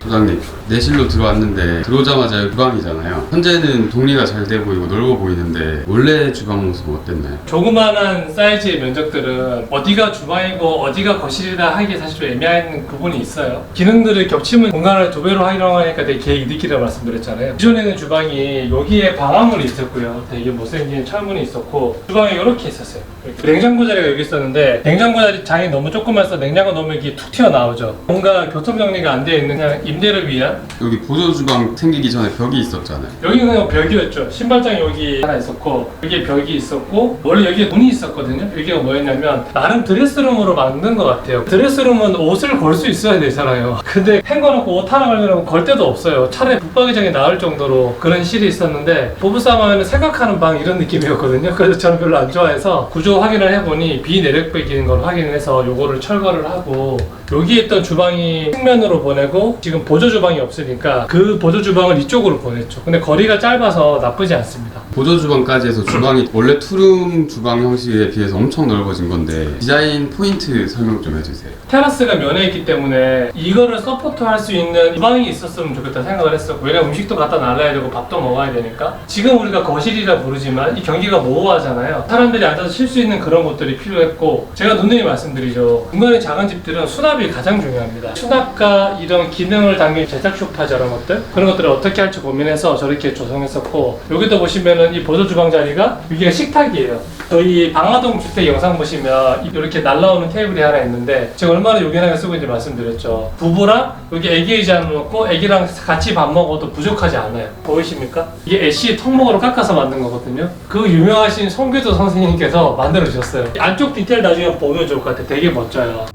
소장님, 내실로 들어왔는데 들어오자마자 주방이잖아요. 현재는 정리가 잘 돼 보이고 넓어 보이는데 원래 주방 모습은 어땠나요? 조그만한 사이즈의 면적들은 어디가 주방이고 어디가 거실이라 하기에 사실 좀 애매한 부분이 있어요. 기능들을 겹치면 공간을 두 배로 활용하니까 되게 계획 이득이라고 말씀드렸잖아요. 기존에 있는 주방이 여기에 방화문이 있었고요. 되게 못생긴 철문이 있었고 주방이 이렇게 있었어요. 냉장고 자리가 여기 있었는데 냉장고 자리 장이 너무 조그만서 냉장고 넣으면 이게 툭 튀어나오죠. 뭔가 교통 정리가 안 되어 있는 그냥 임대를 위한 여기 보조 주방 생기기 전에 벽이 있었잖아요. 여기는 그냥 벽이었죠. 신발장이 여기 하나 있었고 여기에 벽이 있었고 원래 여기에 문이 있었거든요. 여기가 뭐였냐면 나름 드레스룸으로 만든 것 같아요. 드레스룸은 옷을 걸 수 있어야 되잖아요. 근데 헹궈 놓고 옷 하나 걸려면 걸 데도 없어요. 차라리 붙박이장이 나을 정도로 그런 실이 있었는데 부부싸움 하면 생각하는 방 이런 느낌이었거든요. 그래서 저는 별로 안 좋아해서 구조 확인을 해보니 비내력백인 걸 확인해서 요거를 철거를 하고 여기에 있던 주방이 측면으로 보내고 지금 보조 주방이 없으니까 그 보조 주방을 이쪽으로 보냈죠. 근데 거리가 짧아서 나쁘지 않습니다. 보조 주방까지 해서 주방이 원래 투룸 주방 형식에 비해서 엄청 넓어진 건데 디자인 포인트 설명 좀 해주세요. 테라스가 면에 있기 때문에 이거를 서포트할 수 있는 주방이 있었으면 좋겠다 생각을 했었고 왜냐면 음식도 갖다 놔야 되고 밥도 먹어야 되니까 지금 우리가 거실이라 부르지만 이 경기가 모호하잖아요. 사람들이 앉아서 쉴 수 있는 그런 곳들이 필요했고 제가 누누이 말씀드리죠. 공간이 작은 집들은 수납이 가장 중요합니다. 수납과 이런 기능을 담긴 제작 소파 저런 것들 그런 것들을 어떻게 할지 고민해서 저렇게 조성했었고 여기도 보시면은 이 보조 주방 자리가 여기가 식탁이에요. 저희 방화동 주택 영상 보시면 이렇게 날라오는 테이블이 하나 있는데 제가 얼마나 요긴하게 쓰고 있는지 말씀드렸죠. 부부랑 여기 애기 의자 놓고 애기랑 같이 밥 먹어도 부족하지 않아요. 보이십니까? 이게 애쉬 턱목으로 깎아서 만든 거거든요. 그 유명하신 송교조 선생님께서 만들어 주셨어요. 안쪽 디테일 나중에 보면 좋을 것 같아요. 되게 멋져요.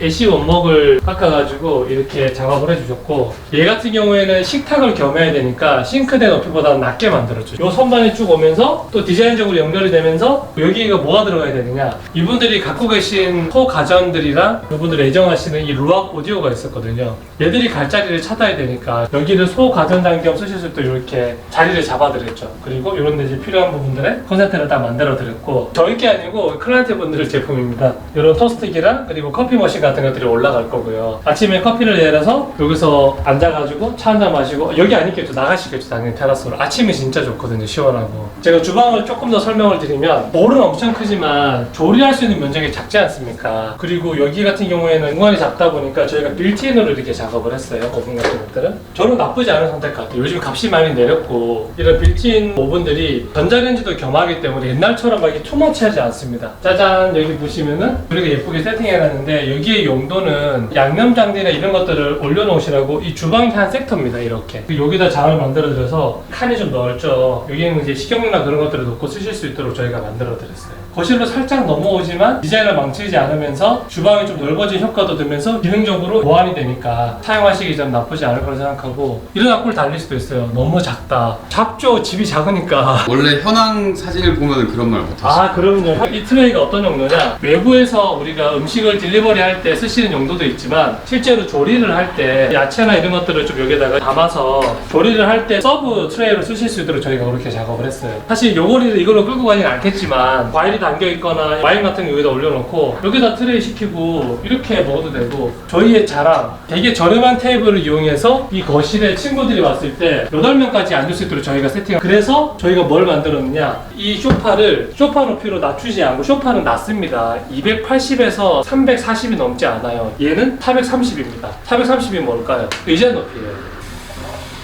애쉬 원목을 깎아가지고 이렇게 작업을 해주셨고 얘 같은 경우에는 식탁을 겸해야 되니까 싱크대 높이보다 낮게 만들었죠. 요 선반이 쭉 오면서 또 디자인적으로 연결이 되면서 여기가 뭐가 들어가야 되느냐 이분들이 갖고 계신 소가전들이랑 이분들이 애정하시는 이 루악 오디오가 있었거든요. 얘들이 갈 자리를 찾아야 되니까 여기를 소가전장 겸 쓰실 때 이렇게 자리를 잡아드렸죠. 그리고 이런 데 이제 필요한 부분들에 콘센트를 딱 만들어드렸고 저희 게 아니고 클라이언트 분들의 제품입니다. 이런 토스트기랑 그리고 커피 머신 같은 것들이 올라갈 거고요. 아침에 커피를 내려서 여기서 앉아가지고 차 한잔 마시고 여기 아니겠죠. 나가시겠죠. 당연히 테라스로. 아침이 진짜 좋거든요. 시원하고. 제가 주방을 조금 더 설명을 드리면 볼은 엄청 크지만 조리할 수 있는 면적이 작지 않습니까? 그리고 여기 같은 경우에는 공간이 작다 보니까 저희가 빌트인으로 이렇게 작업을 했어요. 오븐 같은 것들은. 저는 나쁘지 않은 선택 같아요. 요즘 값이 많이 내렸고 이런 빌트인 오븐들이 전자레인지도 겸하기 때문에 옛날처럼 막 이렇게 투머치하지 않습니다. 짜잔 여기 보시면은 우리가 예쁘게 세팅해놨는데 여기에 용도는 양념 장비나 이런 것들을 올려놓으시라고 이 주방이 한 섹터입니다. 이렇게 여기다 장을 만들어드려서 칸이 좀 넓죠. 여기는 이제 식용유나 그런 것들을 놓고 쓰실 수 있도록 저희가 만들어드렸어요. 거실로 살짝 넘어오지만 디자인을 망치지 않으면서 주방이 좀 넓어진 효과도 들면서 기능적으로 보완이 되니까 사용하시기 전 나쁘지 않을 거라 생각하고 이런 악플 달릴 수도 있어요. 너무 작다. 작죠. 집이 작으니까. 원래 현황 사진을 보면 그런 말 못하시죠? 아 그럼요. 이 트레이가 어떤 용도냐 외부에서 우리가 음식을 딜리버리 할 때 쓰시는 용도도 있지만 실제로 조리를 할 때 야채나 이런 것들을 좀 여기다가 담아서 조리를 할 때 서브 트레이로 쓰실 수 있도록 저희가 그렇게 작업을 했어요. 사실 요거리를 이걸로 끌고 가지는 않겠지만 과일이 담겨 있거나 와인 같은 거 여기다 올려놓고 여기다 트레이 시키고 이렇게 먹어도 되고 저희의 자랑 되게 저렴한 테이블을 이용해서 이 거실에 친구들이 왔을 때 8명까지 앉을 수 있도록 저희가 세팅을 그래서 저희가 뭘 만들었느냐 이 소파를 소파 높이로 낮추지 않고 소파는 낮습니다. 280에서 340이 넘지 않아요. 얘는 430입니다. 430이 뭘까요? 의자 높이예요.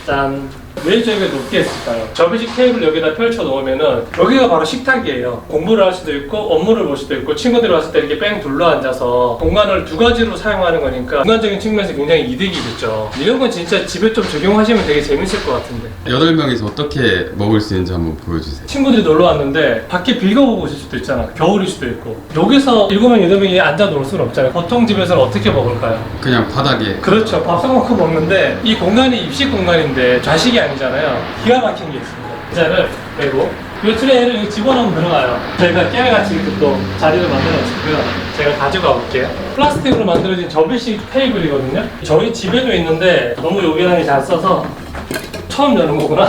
짠. 왜 저희가 높게 했을까요? 접이식 테이블 여기다 펼쳐 놓으면은 여기가 바로 식탁이에요. 공부를 할 수도 있고 업무를 볼 수도 있고 친구들이 왔을 때 이렇게 뺑 둘러 앉아서 공간을 두 가지로 사용하는 거니까 공간적인 측면에서 굉장히 이득이 됐죠. 이런 건 진짜 집에 좀 적용하시면 되게 재밌을 것 같은데 8명이서 어떻게 먹을 수 있는지 한번 보여주세요. 친구들이 놀러 왔는데 밖에 빌거보고 오실 수도 있잖아. 겨울일 수도 있고 여기서 7명, 8명이 앉아 놀 수는 없잖아요. 보통 집에서는 어떻게 먹을까요? 그냥 바닥에. 그렇죠. 밥 사먹고 먹는데 이 공간이 입식 공간인데 좌식이 아니잖아요. 기가 막힌 게 있습니다. 의자를 빼고 이 트레이를 여기 집어넣으면 들어가요. 저희가 깨알같이 또 자리를 만들어놨고요. 제가 가져가 볼게요. 플라스틱으로 만들어진 접이식 테이블이거든요. 저희 집에도 있는데 너무 요긴하게 잘 써서 처음 여는 거구나.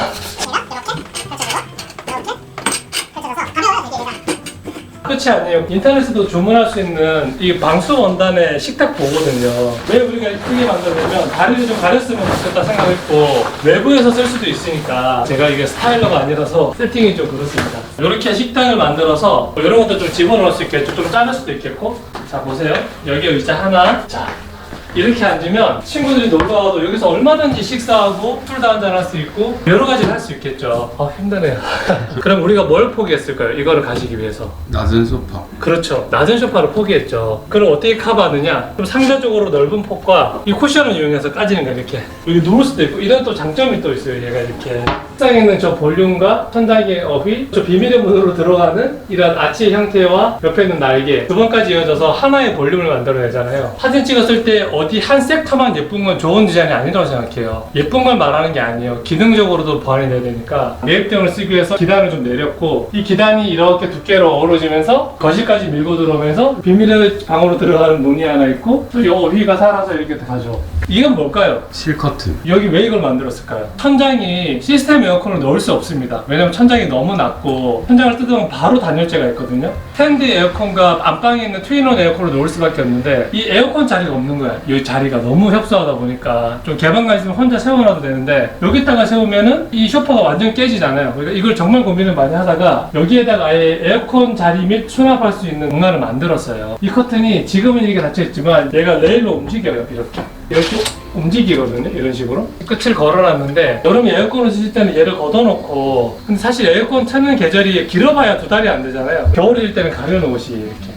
끝이 아니에요. 인터넷에도 주문할 수 있는 이 방수 원단의 식탁 보거든요. 왜 우리가 크게 만들냐면 다리를 좀 가렸으면 좋겠다 생각했고 외부에서 쓸 수도 있으니까 제가 이게 스타일러가 아니라서 세팅이 좀 그렇습니다. 이렇게 식탁을 만들어서 이런 것도 좀 집어넣을 수 있겠죠. 좀 자를 수도 있겠고. 자 보세요. 여기 의자 하나. 자 이렇게 앉으면 친구들이 놀러와도 여기서 얼마든지 식사하고 술도 한잔 할 수 있고 여러 가지를 할 수 있겠죠. 힘드네요. 그럼 우리가 뭘 포기했을까요? 이거를 가시기 위해서. 낮은 소파. 그렇죠. 낮은 소파를 포기했죠. 그럼 어떻게 커버하느냐? 좀 상대적으로 넓은 폭과 이 쿠션을 이용해서 까지는 거예요. 이렇게 여기 누울 수도 있고 이런 또 장점이 또 있어요. 얘가 이렇게 책상에 있는 저 볼륨과 천장의 업이 저 비밀의 문으로 들어가는 이런 아치 형태와 옆에 있는 날개 두 번까지 이어져서 하나의 볼륨을 만들어내잖아요. 사진 찍었을 때 어디 한 섹터만 예쁜 건 좋은 디자인이 아니라고 생각해요. 예쁜 걸 말하는 게 아니에요. 기능적으로도 보완이 돼야 되니까 매립등을 쓰기 위해서 기단을 좀 내렸고 이 기단이 이렇게 두께로 어우러지면서 거실까지 밀고 들어오면서 비밀의 방으로 들어가는 문이 하나 있고 또 이 어휘가 살아서 이렇게 가죠. 이건 뭘까요? 실커튼. 여기 왜 이걸 만들었을까요? 천장이 시스템 에어컨을 넣을 수 없습니다. 왜냐면 천장이 너무 낮고 천장을 뜯으면 바로 단열재가 있거든요. 스탠드 에어컨과 안방에 있는 트윈온 에어컨을 넣을 수밖에 없는데 이 에어컨 자리가 없는 거야. 이 자리가 너무 협소하다 보니까 좀 개방감 있으면 혼자 세워놔도 되는데 여기다가 세우면은 이 소파가 완전 깨지잖아요. 그러니까 이걸 정말 고민을 많이 하다가 여기에다가 아예 에어컨 자리 및 수납할 수 있는 공간을 만들었어요. 이 커튼이 지금은 이렇게 닫혀있지만 얘가 레일로 움직여요. 이렇게 움직이거든요. 이런 식으로 끝을 걸어놨는데 여름에 에어컨을 쓰실 때는 얘를 걷어놓고 근데 사실 에어컨 트는 계절이 길어봐야 2달이 안 되잖아요. 겨울일 때는 가려놓으시 이렇게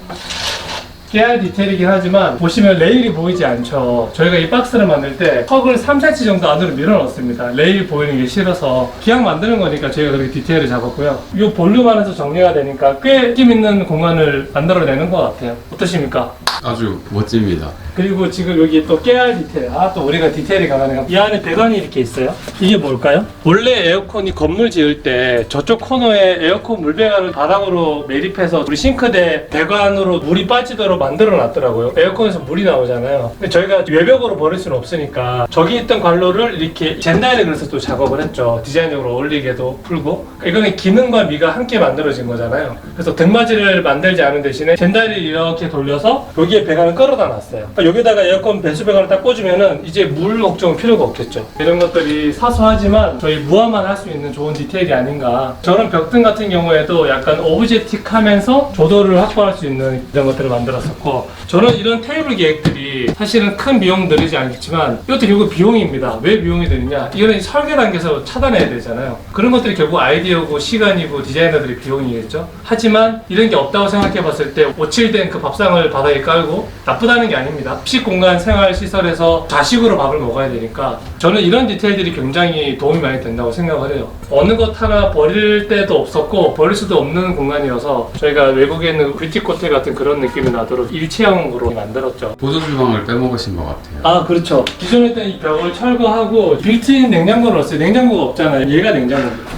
깨알 디테일이긴 하지만 보시면 레일이 보이지 않죠. 저희가 이 박스를 만들 때 턱을 3cm 정도 안으로 밀어 넣습니다. 레일 보이는 게 싫어서 기왕 만드는 거니까 저희가 그렇게 디테일을 잡았고요. 이 볼륨 안에서 정리가 되니까 꽤 느낌 있는 공간을 만들어내는 것 같아요. 어떠십니까? 아주 멋집니다. 그리고 지금 여기 또 깨알 디테일 또 우리가 디테일이 강하네요. 이 안에 배관이 이렇게 있어요. 이게 뭘까요? 원래 에어컨이 건물 지을 때 저쪽 코너에 에어컨 물배관을 바닥으로 매립해서 우리 싱크대 배관으로 물이 빠지도록 만들어 놨더라고요. 에어컨에서 물이 나오잖아요. 근데 저희가 외벽으로 버릴 수는 없으니까 저기 있던 관로를 이렇게 젠다일에 그래서 또 작업을 했죠. 디자인적으로 어울리게도 풀고 이거는 기능과 미가 함께 만들어진 거잖아요. 그래서 등받이를 만들지 않은 대신에 젠다일을 이렇게 돌려서 여기에 배관을 끌어다 놨어요. 그러니까 여기다가 에어컨 배수 배관을 딱 꽂으면은 이제 물 걱정은 필요가 없겠죠. 이런 것들이 사소하지만 저희 무화만 할 수 있는 좋은 디테일이 아닌가. 저런 벽등 같은 경우에도 약간 오브젝틱하면서 조도를 확보할 수 있는 이런 것들을 만들었었고 저는 이런 테이블 계획들이 사실은 큰 비용 들이지 않겠지만 이것도 결국 비용입니다. 왜 비용이 드느냐? 이거는 설계 단계에서 차단해야 되잖아요. 그런 것들이 결국 아이디어고 시간이고 디자이너들의 비용이겠죠. 하지만 이런 게 없다고 생각해 봤을 때 오칠된 그 밥상을 바닥에 깔고 나쁘다는 게 아닙니다. 입식 공간 생활 시설에서 자식으로 밥을 먹어야 되니까 저는 이런 디테일들이 굉장히 도움이 많이 된다고 생각을 해요. 어느 것 하나 버릴 때도 없었고 버릴 수도 없는 공간이어서 저희가 외국에 있는 뷰티코텔 같은 그런 느낌이 나도록 일체형으로 만들었죠. 보조 주방을 빼먹으신 것 같아요. 그렇죠. 기존에 있던 이 벽을 철거하고 빌트인 냉장고를 넣었어요. 냉장고가 없잖아요. 얘가 냉장고입니다.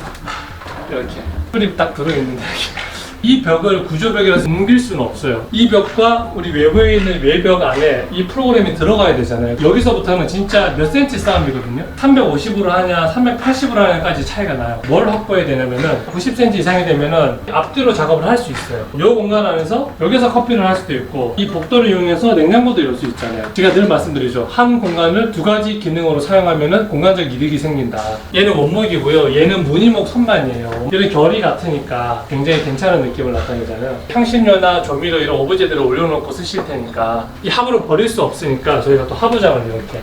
이렇게 풀이 딱 들어있는데 이 벽을 구조벽이라서 옮길 수는 없어요. 이 벽과 우리 외부에 있는 외벽 안에 이 프로그램이 들어가야 되잖아요. 여기서부터는 진짜 몇 센치 싸움이거든요. 350으로 하냐 380으로 하냐까지 차이가 나요. 뭘 확보해야 되냐면은 90cm 이상이 되면은 앞뒤로 작업을 할 수 있어요. 이 공간 안에서 여기서 커피를 할 수도 있고 이 복도를 이용해서 냉장고도 열 수 있잖아요. 제가 늘 말씀드리죠. 한 공간을 두 가지 기능으로 사용하면은 공간적 이득이 생긴다. 얘는 원목이고요. 얘는 무늬목 선반이에요. 얘는 결이 같으니까 굉장히 괜찮은 느낌을 나타내잖아요. 향신료나 조미료 이런 오브제들을 올려놓고 쓰실 테니까 이 화분을 버릴 수 없으니까 저희가 또 화분장을 이렇게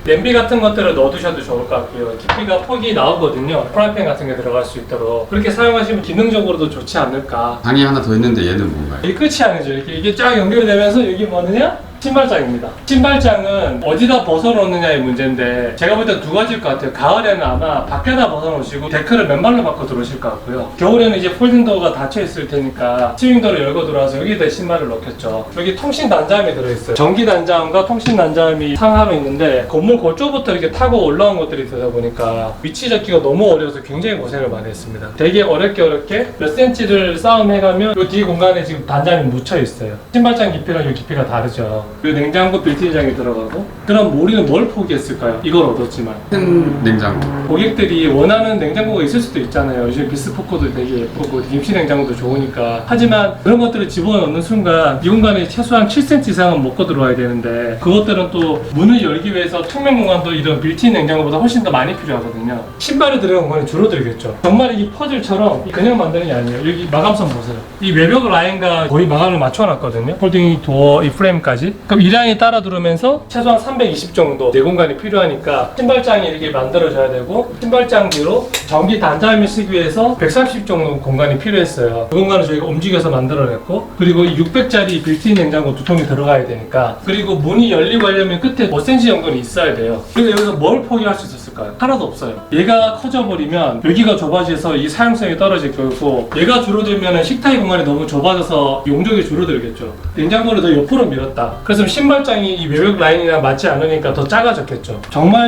냄비 같은 것들을 넣어두셔도 좋을 것 같고요. 깊이가 폭이 나오거든요. 프라이팬 같은 게 들어갈 수 있도록 그렇게 사용하시면 기능적으로도 좋지 않을까. 방이 하나 더 있는데 얘는 뭔가요? 이게 끝이 아니죠. 이게 쫙 연결되면서 여기 뭐느냐? 신발장입니다. 신발장은 어디다 벗어놓느냐의 문제인데 제가 볼 때 두 가지일 것 같아요. 가을에는 아마 밖에다 벗어놓으시고 데크를 맨발로 바꿔 들어오실 것 같고요. 겨울에는 이제 폴딩도어가 닫혀 있을 테니까 스윙도어를 열고 들어와서 여기다 신발을 넣겠죠. 여기 통신 단자함이 들어있어요. 전기 단자함과 통신 단자함이 상하로 있는데 건물 고쪽부터 이렇게 타고 올라온 것들이 되다 보니까 위치 잡기가 너무 어려워서 굉장히 고생을 많이 했습니다. 되게 어렵게 몇 센치를 싸움해가면 이 뒤 공간에 지금 단자함이 묻혀 있어요. 신발장 깊이랑 이 깊이가 다르죠. 그 냉장고 빌트인장이 들어가고. 그럼 우리는 뭘 포기했을까요? 이걸 얻었지만 큰 냉장고. 고객들이 원하는 냉장고가 있을 수도 있잖아요. 요즘 비스포크도 되게 예쁘고 김치 냉장고도 좋으니까. 하지만 그런 것들을 집어넣는 순간 이 공간에 최소한 7cm 이상은 먹고 들어와야 되는데 그것들은 또 문을 열기 위해서 평면 공간도 이런 빌트인 냉장고보다 훨씬 더 많이 필요하거든요. 신발을 들어간 공간이 줄어들겠죠. 정말 이 퍼즐처럼 그냥 만드는 게 아니에요. 여기 마감선 보세요. 이 외벽 라인과 거의 마감을 맞춰놨거든요. 폴딩 도어 이 프레임까지. 그럼 이 라인이 따라 들어오면서 최소한 320 정도 내 공간이 필요하니까 신발장이 이렇게 만들어져야 되고 신발장 뒤로 전기 단자음을 쓰기 위해서 130 정도 공간이 필요했어요. 그 공간을 저희가 움직여서 만들어냈고 그리고 이 600짜리 빌트인 냉장고 두 통이 들어가야 되니까 그리고 문이 열리고 하려면 끝에 5cm 정도는 있어야 돼요. 그래서 여기서 뭘 포기할 수 있었을까요? 하나도 없어요. 얘가 커져버리면 여기가 좁아져서 이 사용성이 떨어질 거고 얘가 줄어들면 식탁의 공간이 너무 좁아져서 용적이 줄어들겠죠. 냉장고를 더 옆으로 밀었다. 그래서 신발장이 이 외벽 라인이랑 맞지 않으니까 더 작아졌겠죠. 정말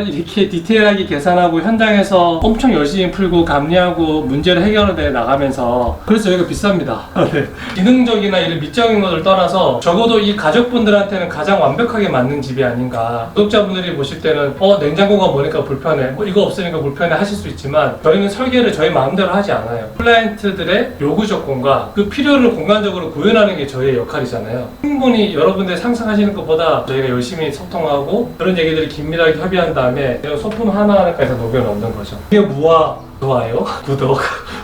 이렇게 디테일하게 계산하고 현장에서 엄청 열심히 풀고 감리하고 문제를 해결해 나가면서 그래서 여기가 비쌉니다. 네. 기능적이나 이런 미적인 것을 떠나서 적어도 이 가족분들한테는 가장 완벽하게 맞는 집이 아닌가. 구독자분들이 보실 때는 냉장고가 뭐니까 불편해 이거 없으니까 불편해 하실 수 있지만 저희는 설계를 저희 마음대로 하지 않아요. 클라이언트들의 요구 조건과 그 필요를 공간적으로 구현하는 게 저희의 역할이잖아요. 충분히 여러분들이 상상하시는 것보다 저희가 열심히 소통하고 그런 얘기들을 긴밀하게 협의한 다음에 이런 소품 하나하나까지 녹여 넣는 거죠. 이게 무와 좋아요, 구독.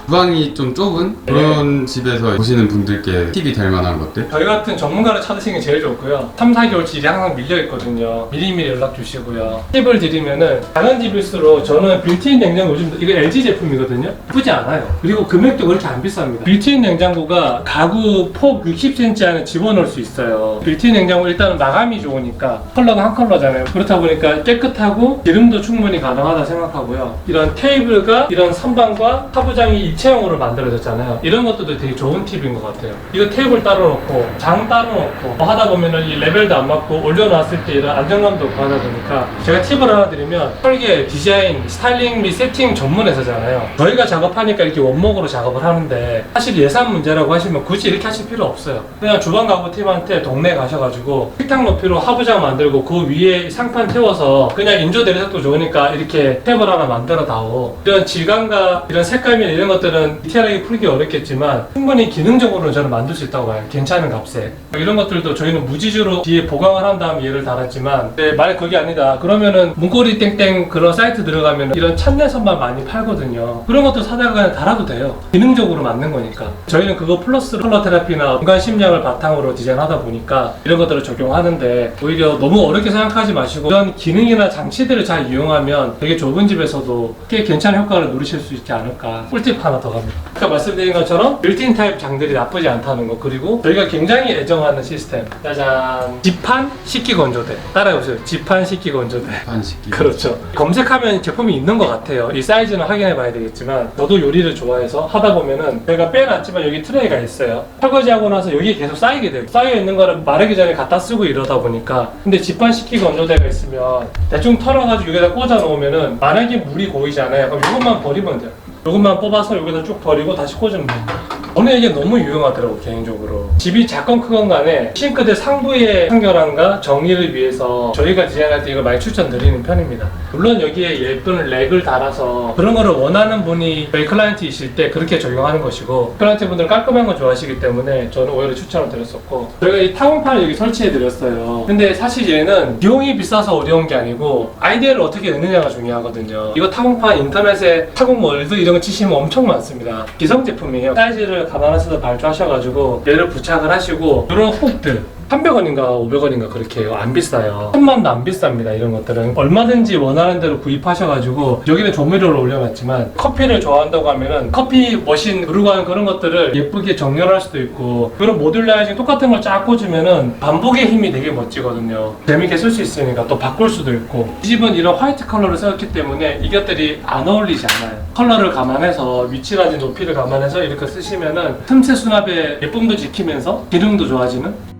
주방이 좀 좁은 그런 집에서 보시는 분들께 팁이 될 만한 것들. 저희 같은 전문가를 찾으시는 게 제일 좋고요. 3, 4개월 일이 항상 밀려있거든요. 미리미리 연락 주시고요. 팁을 드리면은 작은 집일수록 저는 빌트인 냉장고 요즘 이거 LG 제품이거든요. 예쁘지 않아요. 그리고 금액도 그렇게 안 비쌉니다. 빌트인 냉장고가 가구 폭 60cm 안에 집어넣을 수 있어요. 빌트인 냉장고 일단은 마감이 좋으니까 컬러가 한 컬러잖아요. 그렇다 보니까 깨끗하고 기름도 충분히 가능하다 생각하고요. 이런 테이블과 이런 선반과 하부장이 입체형으로 만들어졌잖아요. 이런 것도 되게 좋은 팁인 것 같아요. 이거 테이블 따로 놓고 장 따로 놓고 하다 보면은 이 레벨도 안 맞고 올려놨을 때 이런 안정감도 없고 하다 보니까 제가 팁을 하나 드리면 설계, 디자인, 스타일링 및 세팅 전문 회사잖아요. 저희가 작업하니까 이렇게 원목으로 작업을 하는데 사실 예산 문제라고 하시면 굳이 이렇게 하실 필요 없어요. 그냥 주방 가구 팀한테 동네 가셔가지고 식탁 높이로 하부장 만들고 그 위에 상판 태워서 그냥 인조 대리석도 좋으니까 이렇게 테이블 하나 만들어 다오. 이런 질감과 이런 색감이나 이런 것들은 디테일하게 풀기 어렵겠지만 충분히 기능적으로는 저는 만들 수 있다고 봐요. 괜찮은 값에. 이런 것들도 저희는 무지주로 뒤에 보강을 한 다음에 얘를 달았지만 만약 그게 아니다 그러면은 문고리 땡땡 그런 사이트 들어가면 이런 찬내선만 많이 팔거든요. 그런 것도 사다가 그냥 달아도 돼요. 기능적으로 맞는 거니까. 저희는 그거 플러스 컬러 테라피나 공간 심리학을 바탕으로 디자인하다 보니까 이런 것들을 적용하는데 오히려 너무 어렵게 생각하지 마시고 이런 기능이나 장치들을 잘 이용하면 되게 좁은 집에서도 꽤 괜찮은 효과를 누리실 수 있지 않을까. 꿀팁 하나 더 갑니다. 아까 말씀드린 것처럼 빌트인 타입 장들이 나쁘지 않다는 거. 그리고 저희가 굉장히 애정하는 시스템. 짜잔. 지판 식기 건조대. 따라해보세요. 지판 식기 건조대. 한 식기. 그렇죠. 검색하면 제품이 있는 것 같아요. 이 사이즈는 확인해 봐야 되겠지만 저도 요리를 좋아해서 하다 보면은 제가 빼놨지만 여기 트레이가 있어요. 설거지하고 나서 여기에 계속 쌓이게 돼요. 쌓여 있는 거를 마르기 전에 갖다 쓰고 이러다 보니까 근데 지판 식기 건조대가 있으면 대충 털어가지고 여기다 꽂아 놓으면은 만약에 물이 고이잖아요. 그럼 이것만 버리면 돼요. 이것만 뽑아서 여기다 쭉 버리고 다시 꽂으면 됩니다. 저는 이게 너무 유용하더라고 개인적으로. 집이 작건 크건 간에 싱크대 상부의 청결함과 정리를 위해서 저희가 디자인할 때 이걸 많이 추천드리는 편입니다. 물론 여기에 예쁜 렉을 달아서 그런 거를 원하는 분이 저희 클라이언트이실 때 그렇게 적용하는 것이고 클라이언트 분들은 깔끔한 거 좋아하시기 때문에 저는 오히려 추천을 드렸었고 저희가 이 타공판을 여기 설치해 드렸어요. 근데 사실 얘는 비용이 비싸서 어려운 게 아니고 아이디어를 어떻게 내느냐가 중요하거든요. 이거 타공판 인터넷에 타공월드 이런 거 치시면 엄청 많습니다. 기성 제품이에요. 사이즈를 감안하셔서 발주하셔가지고 얘를 부착을 하시고 이런 훅들 300원인가 500원인가 그렇게 해요. 안 비싸요. 1000만도 안 비쌉니다. 이런 것들은 얼마든지 원하는 대로 구입하셔가지고 여기는 조미료를 올려놨지만 커피를 좋아한다고 하면은 커피 머신 누르고 하는 그런 것들을 예쁘게 정렬할 수도 있고 그런 모듈라이징 똑같은 걸 쫙 꽂으면은 반복의 힘이 되게 멋지거든요. 재밌게 쓸 수 있으니까 또 바꿀 수도 있고 이 집은 이런 화이트 컬러를 썼기 때문에 이것들이 안 어울리지 않아요. 컬러를 감안해서 위치라든지 높이를 감안해서 이렇게 쓰시면은 틈새 수납의 예쁨도 지키면서 기능도 좋아지는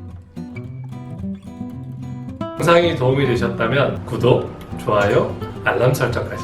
영상이 도움이 되셨다면 구독, 좋아요, 알람 설정까지